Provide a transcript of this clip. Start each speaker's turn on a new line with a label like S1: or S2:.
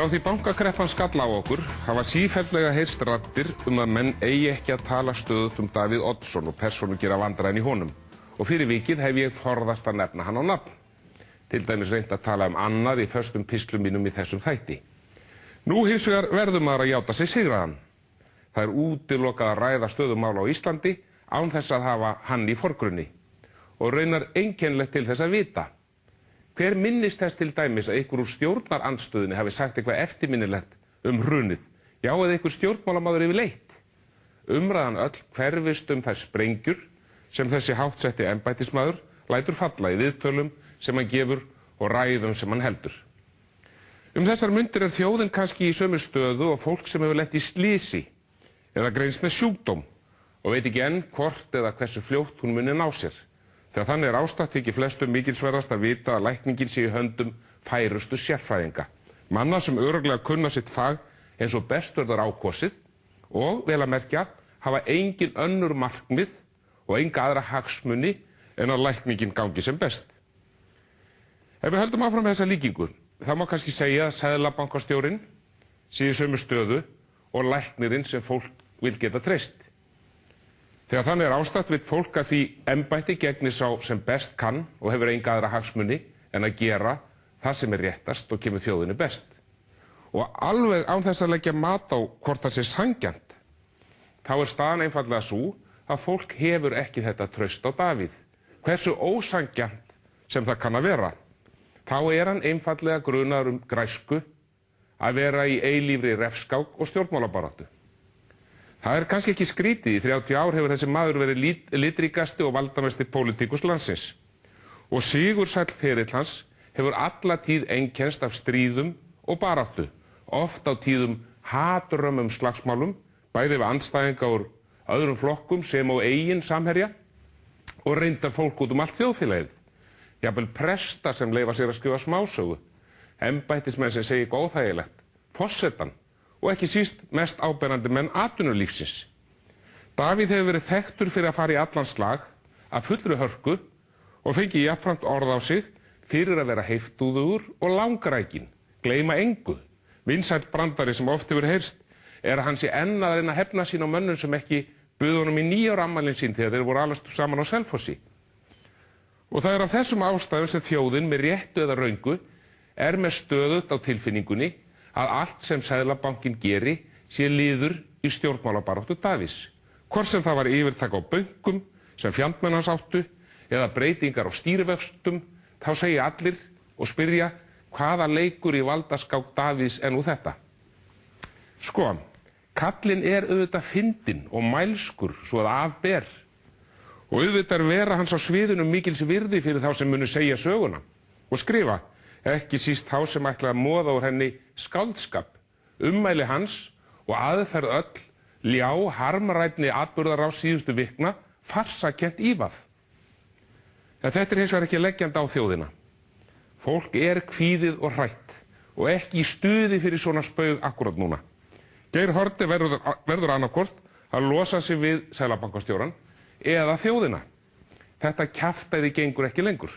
S1: Frá því bankakreppan skall á okkur hafa sífellega heyrst raddir að menn eigi ekki að tala stöðugt Davíð Oddsson og persónu gera vandræðin í honum. Og fyrir vikið hef ég forðast að nefna hann á nafn. Til dæmis reynt að tala annað í föstum pislum mínum í þessum þætti. Nú hins vegar verður maður að játa sig sigraðan. Það er útilokað að ræða stöðumál á Íslandi án þess að hafa hann í forgrunni. Og raunar einkennilegt til þess að vita. Hver minnist þess til dæmis að ykkur úr stjórnarandstöðunni hafi sagt eitthvað eftirminnilegt hrunið, já eða ykkur stjórnmálamaður yfirleitt? Umræðan öll hverfist þær sprengjur sem þessi háttsetti embættismaður lætur falla í viðtölum sem hann gefur og ræðum sem hann heldur. Þessar mundir er þjóðin kannski í sömu stöðu og fólk sem hefur lent í slysi eða greinst með sjúkdóm og veit ekki enn hvort eða hversu fljótt hún muni ná sér. Þegar þannig er ástatt þykir flestum mikilsverðast að vita að lækningin sé í höndum færustu sérfræðinga. Manna sem örugglega kunna sitt fag eins og best verður ákosið og, vel að merkja, hafa engin önnur markmið og enga aðra hagsmuni en að lækningin gangi sem best. Ef við höldum áfram með þessa líkingu, þá má kannski segja að seðlabankastjórinn sé í sömu stöðu og læknirinn sem fólk vil geta treyst. Þegar þannig er ástatt vill fólk að því embætti gegnir sá sem best kann og hefur enga aðra hagsmuni en að gera það sem er réttast og kemur þjóðinni best. Og alveg án þess að leggja mat á hvort það sé sanngjarnt, þá er staðan einfaldlega sú að fólk hefur ekki þetta traust á Davíð. Hversu ósanngjarnt sem það kann að vera, þá er hann einfaldlega grunaður græsku að vera í eilífri refskák og stjórnmálabaráttu. Það er kannski ekki skrítið, í 30 ár hefur þessi maður verið litríkasti og valdamesti pólitíkus landsins. Og sigursæll ferill hans hefur alla tíð einkennst af stríðum og baráttu, oft á tíðum hatrömmum slagsmálum, bæði við andstæðinga úr öðrum flokkum sem á eigin samherja og reyndar fólk út allt þjóðfélagið. Jafnvel presta sem leyfa sér að skrifa smásögu, embættismenn sem segja eitthvað óþægilegt, forsetann, og ekki síst mest áberandi menn atvinnulífsins. Davíð hefur verið þekktur fyrir að fara í allan slag af fullri hörku og fengi jafnframt orð á sig fyrir að vera heiftúðugur og langrækin, gleyma engu. Vinsæll brandari sem oft hefur heyrst er að hann sé enn að reyna að hefna sín á mönnum sem ekki buðu honum í 9 ára afmælin sín þegar þeir voru alast saman á Selfossi. Og það er af þessum ástæðum sem þjóðin með réttu eða röngu er með stöðugt á tilfinningunni að allt sem Seðlabankinn geri sé liður í stjórnmálabaráttu Davíðs. Hvort sem það var yfirtak á bönkum sem fjandmenn hans áttu eða breytingar á stýrivöxtum, þá segja allir og spyrja hvaða leikur í valdaskák Davíðs er nú þetta. Sko, kallinn er auðvitað fyndinn og mælskur svo að af ber. Og auðvitað er vera hans á sviðinu mikils virði fyrir þá sem munu segja söguna og skrifa, ekki síst þá sem ætla að moða úr henni skáldskap, ummæli hans og aðferð öll, ljá harmrænni atburðarás síðustu vikna, farsakent ívað. En þetta er hins vegar ekki leggjandi á þjóðina. Fólk er kvíðið og hrætt og ekki í stuði fyrir svona spaug akkúrat núna. Geir Haarde verður annaðhvort að losa sig við seðlabankastjórann eða þjóðina. Þetta kjaftæði gengur ekki lengur.